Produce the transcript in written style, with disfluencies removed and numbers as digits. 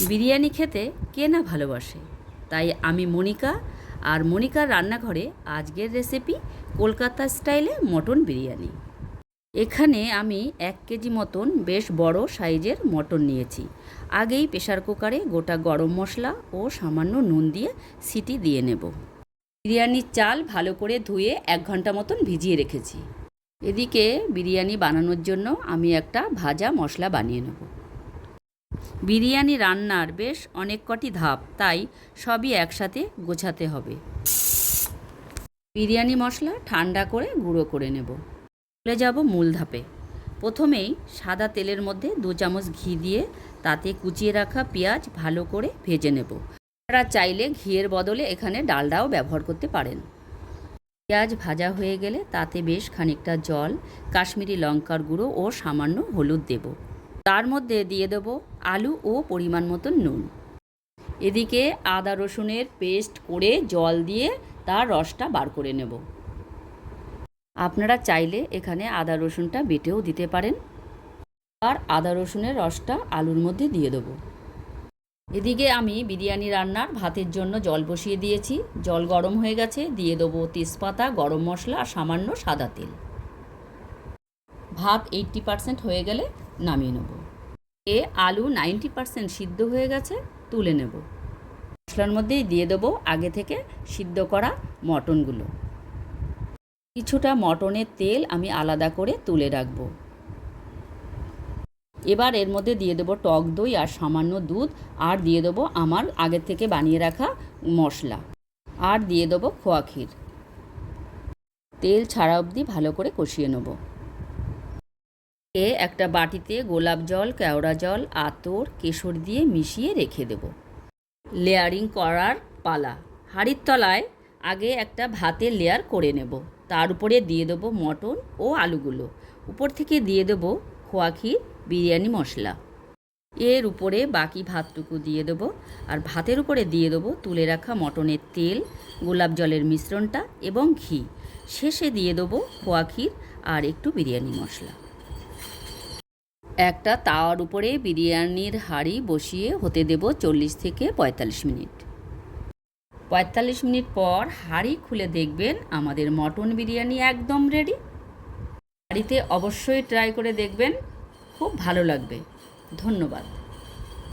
বিরিয়ানি খেতে কে না ভালোবাসে। তাই আমি মনিকা, আর মনিকার রান্নাঘরে আজকের রেসিপি কলকাতা স্টাইলে মটন বিরিয়ানি। এখানে আমি 1 কেজি মতন বেশ বড় সাইজের মটন নিয়েছি। আগেই প্রেসার কুকারে গোটা গরম মশলা ও সামান্য নুন দিয়ে সিটি দিয়ে নেব। বিরিয়ানির চাল ভালো করে ধুয়ে 1 ঘন্টা মতন ভিজিয়ে রেখেছি। এদিকে বিরিয়ানি বানানোর জন্য আমি একটা ভাজা মশলা বানিয়ে নেব। বিরিয়ানি রান্নার বেশ অনেক কটি ধাপ, তাই সবই একসাথে গোছাতে হবে। বিরিয়ানি মশলা ঠান্ডা করে গুঁড়ো করে নেব। চলে যাব মূল ধাপে। প্রথমেই সাদা তেলের মধ্যে 2 চামচ ঘি দিয়ে তাতে কুচিয়ে রাখা পেঁয়াজ ভালো করে ভেজে নেব। আপনারা চাইলে ঘিয়ের বদলে এখানে ডালডাও ব্যবহার করতে পারেন। পেঁয়াজ ভাজা হয়ে গেলে তাতে বেশ খানিকটা জল, কাশ্মীরি লঙ্কার গুঁড়ো ও সামান্য হলুদ দেব। তার মধ্যে দিয়ে দেব আলু ও পরিমাণ মতন নুন। এদিকে আদা রসুনের পেস্ট করে জল দিয়ে তার রসটা বার করে নেব। আপনারা চাইলে এখানে আদা রসুনটা বেটেও দিতে পারেন। আর আদা রসুনের রসটা আলুর মধ্যে দিয়ে দেব। এদিকে আমি বিরিয়ানি রান্নার ভাতের জন্য জল বসিয়ে দিয়েছি। জল গরম হয়ে গেছে, দিয়ে দেবো তেজপাতা, গরম মশলা আর সামান্য সাদা তেল। ভাত 80% হয়ে গেলে নামিয়ে নেব। আলু 90% সিদ্ধ হয়ে গেছে, তুলে নেব। মশলার মধ্যেই দিয়ে দেবো আগে থেকে সিদ্ধ করা মটনগুলো। কিছুটা মটনের তেল আমি আলাদা করে তুলে রাখব। এবার এর মধ্যে দিয়ে দেবো টক দই আর সামান্য দুধ, আর দিয়ে দেবো আমার আগে থেকে বানিয়ে রাখা মশলা, আর দিয়ে দেবো খোয়া ক্ষীর। তেল ছাড়া অবধি ভালো করে কষিয়ে নেব। একটা বাটিতে গোলাপ জল, কেওড়া জল, আতর, কেশর দিয়ে মিশিয়ে রেখে দেব। লেয়ারিং করার পালা। হাঁড়ির তলায় আগে একটা ভাতের লেয়ার করে নেব। তার উপরে দিয়ে দেবো মটন ও আলুগুলো। উপর থেকে দিয়ে দেবো খোয়া ক্ষীর, বিরিয়ানি মশলা। এর উপরে বাকি ভাতটুকু দিয়ে দেবো, আর ভাতের উপরে দিয়ে দেবো তুলে রাখা মটনের তেল, গোলাপ জলের মিশ্রণটা এবং ঘি। শেষে দিয়ে দেবো খোয়া ক্ষীর আর একটু বিরিয়ানি মশলা। একটা তাওয়ার উপরে বিরিয়ানির হাঁড়ি বসিয়ে হতে দেব 40 থেকে 45 মিনিট। 45 মিনিট পর হাঁড়ি খুলে দেখবেন আমাদের মটন বিরিয়ানি একদম রেডি। বাড়িতে অবশ্যই ট্রাই করে দেখবেন, খুব ভালো লাগবে। ধন্যবাদ।